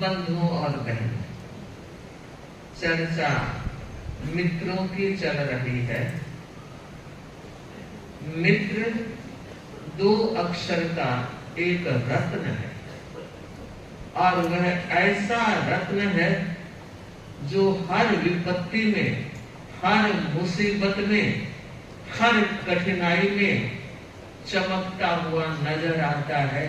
बंधुओं और बहनों, चर्चा मित्रों की चल रही है। मित्र दो अक्षर का एक रत्न है और वह ऐसा रत्न है जो हर विपत्ति में, हर मुसीबत में, हर कठिनाई में चमकता हुआ नजर आता है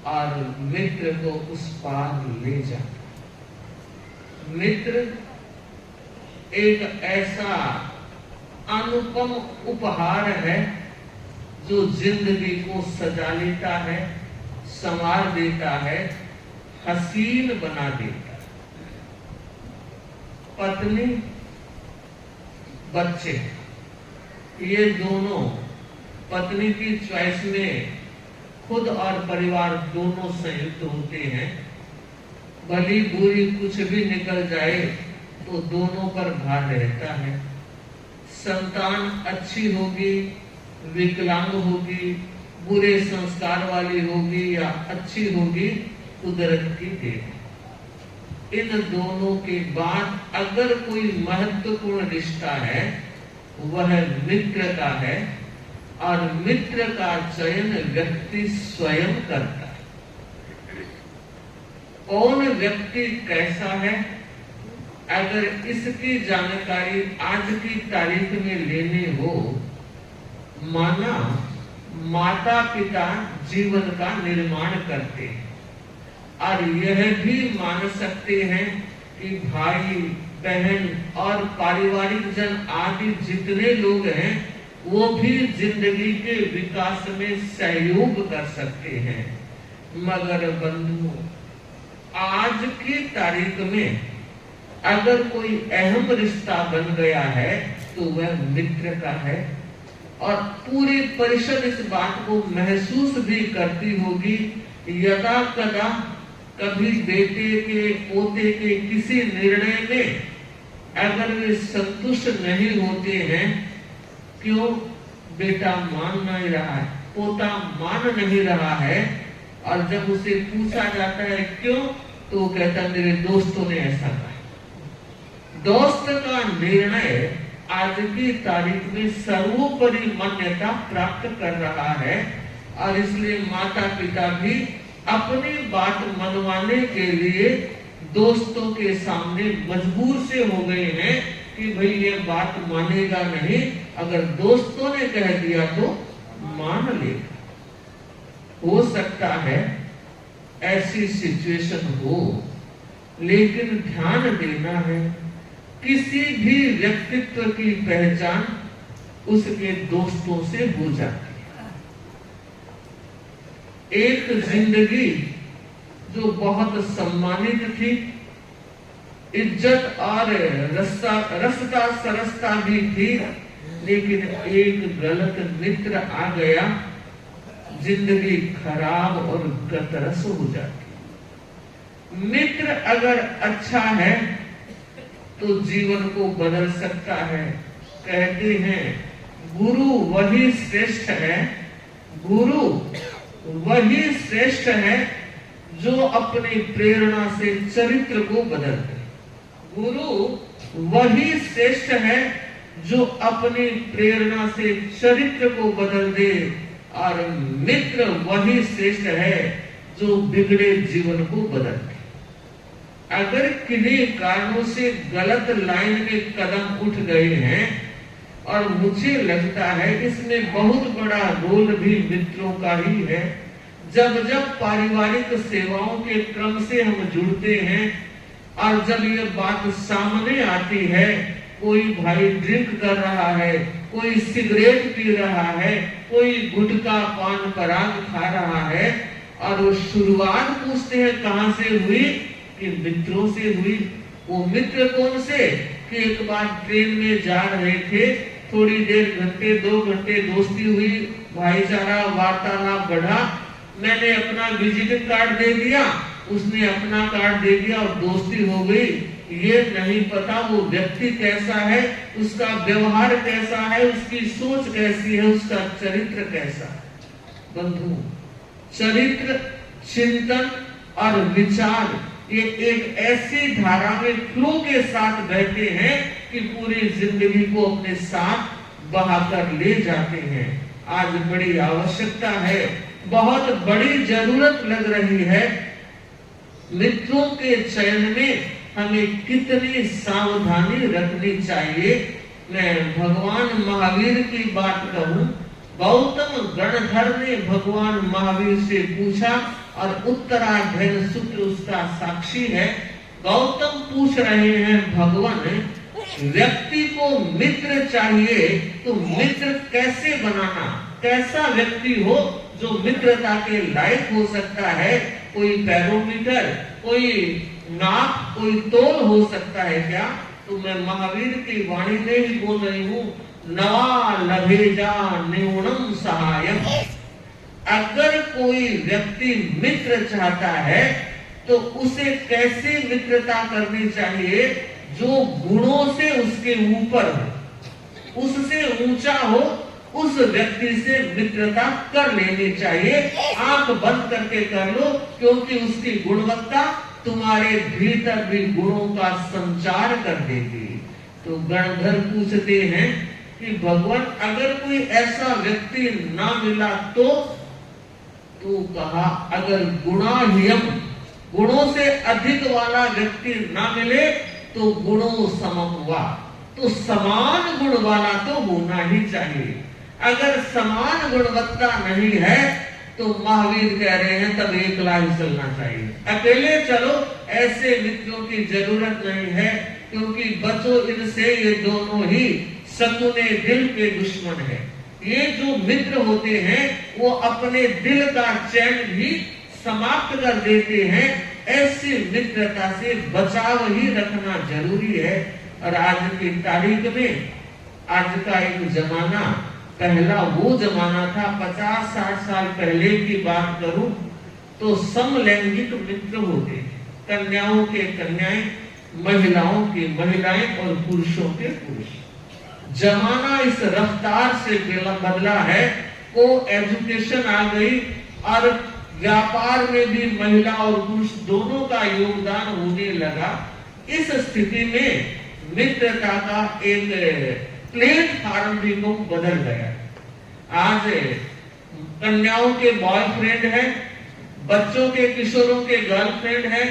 और मित्र को उस पार ले जाता है। मित्र एक ऐसा अनुपम उपहार है जो जिंदगी को सजा लेता है, संवार देता है, हसीन बना देता है। पत्नी, बच्चे, ये दोनों पत्नी की चॉइस में खुद और परिवार दोनों संयुक्त होते हैं। भली बुरी कुछ भी निकल जाए तो दोनों पर भार रहता है। संतान अच्छी होगी, विकलांग होगी, बुरे संस्कार वाली होगी या अच्छी होगी, कुदरत की देन। इन दोनों के बाद अगर कोई महत्वपूर्ण रिश्ता है वह मित्र का है और मित्र का चयन व्यक्ति स्वयं करता है। कौन व्यक्ति कैसा है, अगर इसकी जानकारी आज की तारीख में लेनी हो, माना माता पिता जीवन का निर्माण करते हैं और यह भी मान सकते हैं कि भाई बहन और पारिवारिक जन आदि जितने लोग हैं वो भी जिंदगी के विकास में सहयोग कर सकते हैं। मगर बंधुओं, आज की तारीख में अगर कोई अहम रिश्ता बन गया है तो वह मित्र का है और पूरी परिषद इस बात को महसूस भी करती होगी। यदा कदा कभी बेटे के पोते के किसी निर्णय में अगर वे संतुष्ट नहीं होते हैं, क्यों बेटा मान नहीं रहा है, पोता मान नहीं रहा है, और जब उसे पूछा जाता है क्यों, तो वो कहता है मेरे दोस्तों ने ऐसा कहा। दोस्त का निर्णय आज की तारीख में सर्वोपरि मान्यता प्राप्त कर रहा है और इसलिए माता पिता भी अपनी बात मनवाने के लिए दोस्तों के सामने मजबूर से हो गए हैं कि भाई ये बात मानेगा नहीं, अगर दोस्तों ने कह दिया तो मान लेगा। हो सकता है ऐसी सिचुएशन हो, लेकिन ध्यान देना है किसी भी व्यक्तित्व की पहचान उसके दोस्तों से हो जाती है। एक जिंदगी जो बहुत सम्मानित थी, इज्जत और रसता सरसता भी थी, लेकिन एक गलत मित्र आ गया, जिंदगी खराब और गतरस हो जाती। मित्र अगर अच्छा है तो जीवन को बदल सकता है। कहते हैं गुरु वही श्रेष्ठ है, गुरु वही श्रेष्ठ है जो अपनी प्रेरणा से चरित्र को बदल दे। गुरु वही श्रेष्ठ है जो अपनी प्रेरणा से चरित्र को बदल दे और मित्र वही श्रेष्ठ है जो बिगड़े जीवन को बदल दे। अगर किन्हीं कारणों से गलत लाइन में कदम उठ गए हैं, और मुझे लगता है इसमें बहुत बड़ा रोल भी मित्रों का ही है। जब जब पारिवारिक सेवाओं के क्रम से हम जुड़ते हैं और जब ये बात सामने आती है, कोई भाई ड्रिंक कर रहा है, कोई सिगरेट पी रहा है, कोई गुटखा पान पराग खा रहा है, और वो शुरुआत पूछते हैं कहां से हुई, कि मित्रों से हुई। वो मित्र कौन से, कि एक बार ट्रेन में जा रहे थे, थोड़ी देर घंटे 2 घंटे दोस्ती हुई, भाईचारा वार्तालाप बढ़ा, मैंने अपना विजिटिंग कार्ड दे दिया, उसने अपना कार्ड दे दिया और दोस्ती हो गई। ये नहीं पता वो व्यक्ति कैसा है, उसका व्यवहार कैसा है, उसकी सोच कैसी है, उसका चरित्र कैसा है। बंधु, चरित्र, चिंतन और विचार ये एक ऐसी धारा में फ्लो के साथ बहते हैं कि पूरी जिंदगी को अपने साथ बहाकर ले जाते हैं। आज बड़ी आवश्यकता है, बहुत बड़ी जरूरत लग रही है। मित्रों के चयन में हमें कितनी सावधानी रखनी चाहिए। मैं भगवान महावीर की बात कहूं, गौतम गणधर ने भगवान महावीर से पूछा और उत्तराधर्म सूत्र उसका साक्षी है। गौतम पूछ रहे हैं, भगवान व्यक्ति को मित्र चाहिए तो मित्र कैसे बनाना, कैसा व्यक्ति हो जो मित्रता के लायक हो सकता है? कोई बैरोमीटर, कोई नाप, कोई तोल हो सकता है क्या? तो मैं महावीर की वाणी में ही बोल रही हूँ, नवा लभेजा न्यूनम सहायम। अगर कोई व्यक्ति मित्र चाहता है तो उसे कैसे मित्रता करनी चाहिए? जो गुणों से उसके ऊपर हो, उससे ऊंचा हो, उस व्यक्ति से मित्रता कर लेनी चाहिए। आंख बंद करके कर लो, क्योंकि उसकी गुणवत्ता तुम्हारे भीतर भी गुणों का संचार कर देगी। तो गणधर पूछते हैं कि भगवान अगर कोई ऐसा व्यक्ति ना मिला तो कहा, अगर गुणाह्यम, गुणों से अधिक वाला व्यक्ति ना मिले तो गुणों समम हुआ, तो समान गुण वाला तो होना ही चाहिए। अगर समान गुणवत्ता नहीं है तो महावीर कह रहे हैं तब एकला ही चलना चाहिए। अकेले चलो, ऐसे मित्रों की जरूरत नहीं है, क्योंकि बचो इनसे, ये दोनों ही सकुने दिल के दुश्मन है। ये जो मित्र होते हैं वो अपने दिल का चैन भी समाप्त कर देते हैं। ऐसी मित्रता से बचाव ही रखना जरूरी है। और आज की तारीख में, आज का एक जमाना, पहला वो जमाना था, 50-60 साल पहले की बात करूं तो समलैंगिक मित्र होते, कन्याओं के कन्याएं, महिलाओं की महिलाएं और पुरुषों के पुरुष। जमाना इस रफ्तार से बदला है, को एजुकेशन आ गई और व्यापार में भी महिला और पुरुष दोनों का योगदान होने लगा। इस स्थिति में मित्रता का एक प्लेटफॉर्म भी को बदल गया। आज कन्याओं के बॉयफ्रेंड है, बच्चों के, किशोरों के गर्लफ्रेंड है,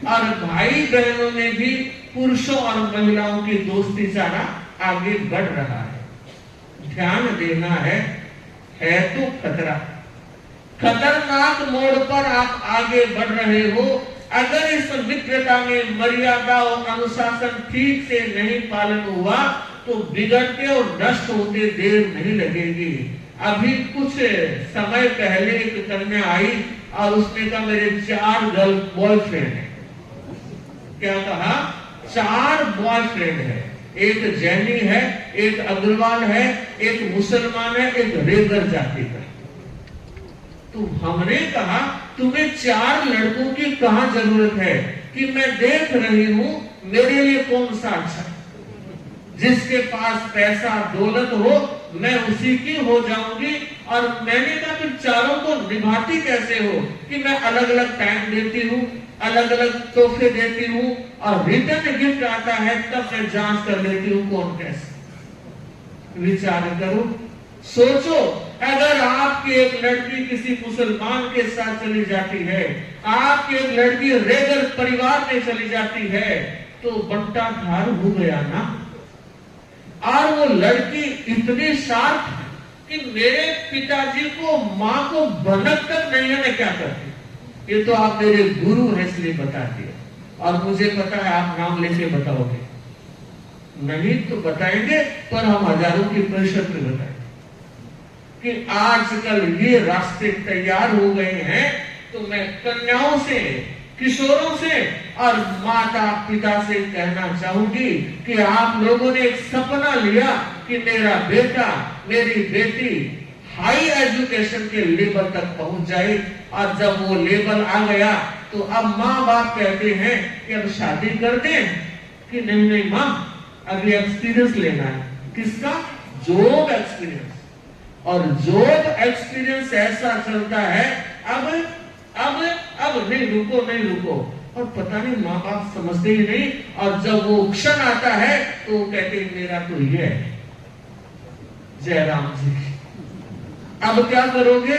और भाई बहनों में भी पुरुषों और महिलाओं की दोस्ती सारा आगे बढ़ रहा है। ध्यान देना है तो खतरा, खतरनाक मोड़ पर आप आगे बढ़ रहे हो। अगर इस मित्रता में मर्यादा और अनुशासन ठीक से नहीं पालन हुआ तो बिगड़ते और नष्ट होते देर नहीं लगेगी। अभी कुछ समय पहले एक कन्या आई और उसने कहा मेरे 4 गर्ल बॉयफ्रेंड है। क्या कहा? 4 बॉयफ्रेंड है। एक जैनी है, एक अग्रवाल है, एक मुसलमान है, एक रेगर जाति का। तो हमने कहा तुम्हें 4 लड़कों की कहां जरूरत है? कि मैं देख रही हूं मेरे लिए कौन सा अच्छा, जिसके पास पैसा दौलत हो मैं उसी की हो जाऊंगी। और मैंने कहा फिर 4 को निभाती कैसे हो? कि मैं अलग अलग टाइम देती हूँ, अलग अलग तोहफे देती हूँ, और रिटर्न गिफ्ट आता है तब मैं जांच कर लेती हूँ कौन कैसे। विचार करो, सोचो, अगर आपकी एक लड़की किसी मुसलमान के साथ चली जाती है, आपकी एक लड़की रेगर परिवार में चली जाती है, तो बंटाधार हो गया ना। और वो लड़की इतनी शार्प कि मेरे पिताजी को, माँ को भनक तक नहीं है, मैं क्या करती। ये तो आप मेरे गुरु हैं इसलिए बताती है, और मुझे पता है आप नाम लेके बताओगे, नहीं तो बताएंगे, पर हम हजारों की परिषद में बताएंगे कि आजकल ये रास्ते तैयार हो गए हैं। तो मैं कन्याओं से, किशोरों से और माता पिता से कहना चाहूंगी कि आप लोगों ने एक सपना लिया कि मेरा बेटा, मेरी बेटी हाई एजुकेशन के लेवल तक पहुंच जाए, और जब वो लेवल आ गया तो अब माँ बाप कहते हैं कि अब शादी कर दें। कि नहीं माँ, अभी एक्सपीरियंस लेना है। किसका? Job experience. और जॉब एक्सपीरियंस ऐसा चलता है, अब नहीं रुको, और पता नहीं माँ बाप समझते ही नहीं, और जब वो क्षण आता है तो वो कहते हैं मेरा तो ये है। जय राम जी। अब क्या करोगे?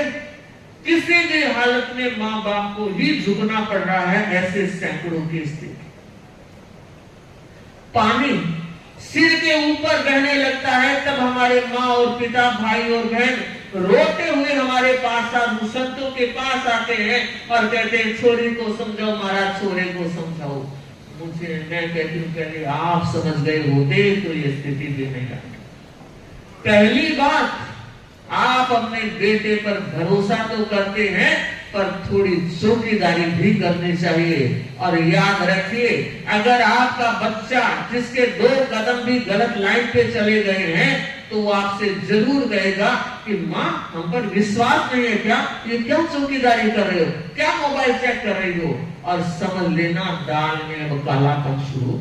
किसी भी हालत में माँ बाप को ही झुकना पड़ रहा है, ऐसे सैकड़ों की स्थिति। पानी सिर के ऊपर बहने लगता है, तब हमारे माँ और पिता, भाई और बहन रोते हुए हमारे पास संतों के पास आते हैं और कहते हैं छोरी को समझाओ महाराज, छोरे को समझाओ। मैं कहती हूँ पहले आप समझ गए होते तो ये स्थिति भी नहीं आती। पहली बात, आप अपने बेटे पर भरोसा तो करते हैं, पर थोड़ी चौकीदारी भी करनी चाहिए। और याद रखिए, अगर आपका बच्चा जिसके 2 कदम भी गलत लाइन पे चले गए हैं तो वो आपसे जरूर कहेगा कि माँ हम पर विश्वास नहीं है क्या? ये क्या चौकीदारी कर रहे हो, क्या मोबाइल चेक कर रही हो? और समझ लेना दाल में अब कालापन शुरू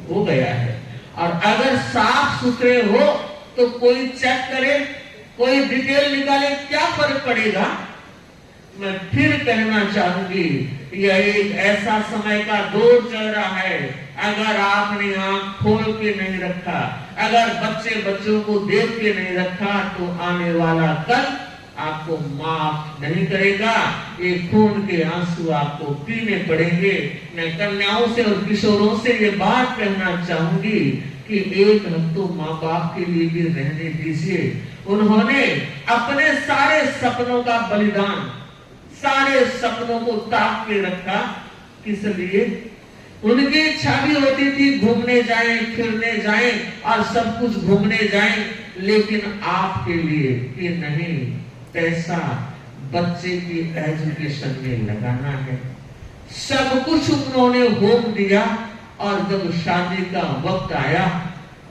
हो गया है। और अगर साफ सुथरे हो तो कोई चेक करे, कोई डिटेल निकाले, क्या फर्क पड़ेगा? मैं फिर कहना चाहूंगी, यह एक ऐसा समय का दौर चल रहा है। अगर आपने आंख खोल के नहीं रखा, अगर बच्चों को देख के नहीं रखा, तो आने वाला कल आपको माफ नहीं करेगा। ये खून के आंसू आपको पीने पड़ेंगे। मैं कन्याओं से और किशोरों से ये बात कहना चाहूंगी कि एक हफ्तों माँ बाप के लिए भी रहने दीजिए। उन्होंने अपने सारे सपनों का बलिदान, सारे सपनों को ताक के रखा। किस लिए? उनकी इच्छा भी होती थी घूमने जाएं, फिरने जाएं और सब कुछ घूमने जाएं, लेकिन आपके लिए कि नहीं, पैसा बच्चे की एजुकेशन में लगाना है। सब कुछ उन्होंने होम दिया, और जब शादी का वक्त आया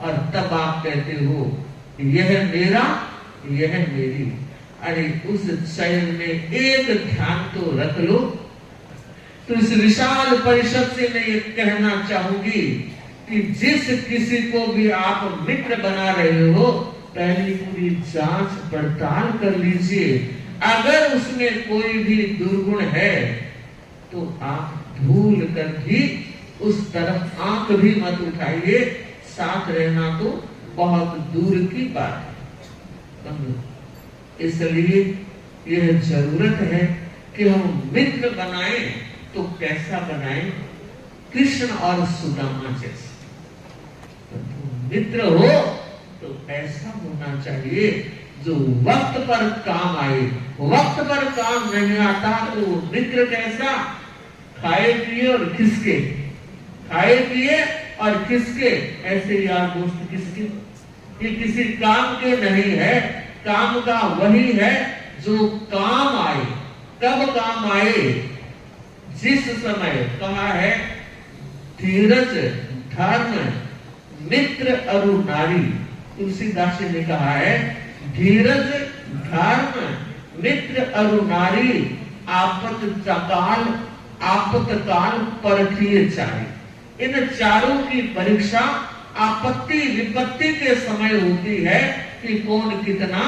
और तब आप कहते हो यह मेरा, यह मेरी। अरे उस शहर में एक ध्यान तो रख लो। तो इस विशाल परिषद से मैं ये कहना चाहूंगी कि जिस किसी को भी आप मित्र बना रहे हो, पहले पूरी जांच पड़ताल कर लीजिए। अगर उसमें कोई भी दुर्गुण है तो आप भूल कर भी उस तरफ आंख भी मत उठाइए। साथ रहना तो बहुत दूर की बात है। इसलिए यह जरूरत है कि हम मित्र बनाएं, तो कैसा बनाएं? कृष्ण और सुदामा जैसे। तो मित्र हो तो ऐसा होना चाहिए जो वक्त पर काम आए। वक्त पर काम नहीं आता तो मित्र कैसा? खाए पिए और खिसके, खाए पिए और खिसके। ऐसे यार दोस्त किसके? ये किसी काम के नहीं है। काम का वही है जो काम आए। कब काम आए? जिस समय कहा है धीरज धर्म मित्र अरु नारी। तुलसीदास जी ने कहा है धीरज धर्म मित्र अरु नारी, आपतकाल परखिए चाहे। इन चारों की परीक्षा आपत्ति विपत्ति के समय होती है कि कौन कितना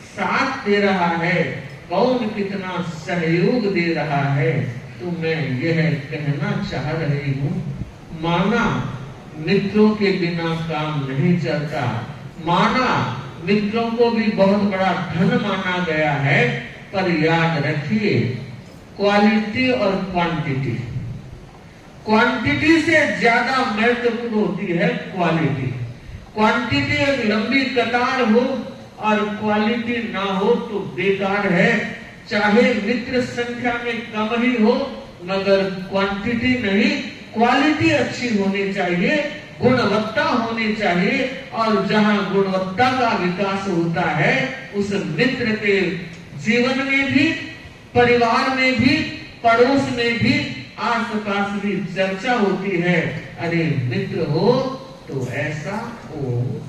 साथ दे रहा है, कौन कितना सहयोग दे रहा है। तो मैं यह कहना चाह रही हूँ, माना मित्रों के बिना काम नहीं चलता। माना मित्रों को भी बहुत बड़ा धन माना गया है, पर याद रखिए क्वालिटी और क्वांटिटी। क्वांटिटी से ज्यादा महत्वपूर्ण होती है क्वालिटी। क्वांटिटी एक लंबी कतार हो और क्वालिटी ना हो तो बेकार है। चाहे मित्र संख्या में कम ही हो, मगर क्वांटिटी नहीं, क्वालिटी अच्छी होनी चाहिए, गुणवत्ता होनी चाहिए। और जहां गुणवत्ता का विकास होता है, उस मित्र के जीवन में भी, परिवार में भी, पड़ोस में भी, आसपास भी चर्चा होती है। अरे मित्र हो तो ऐसा हो।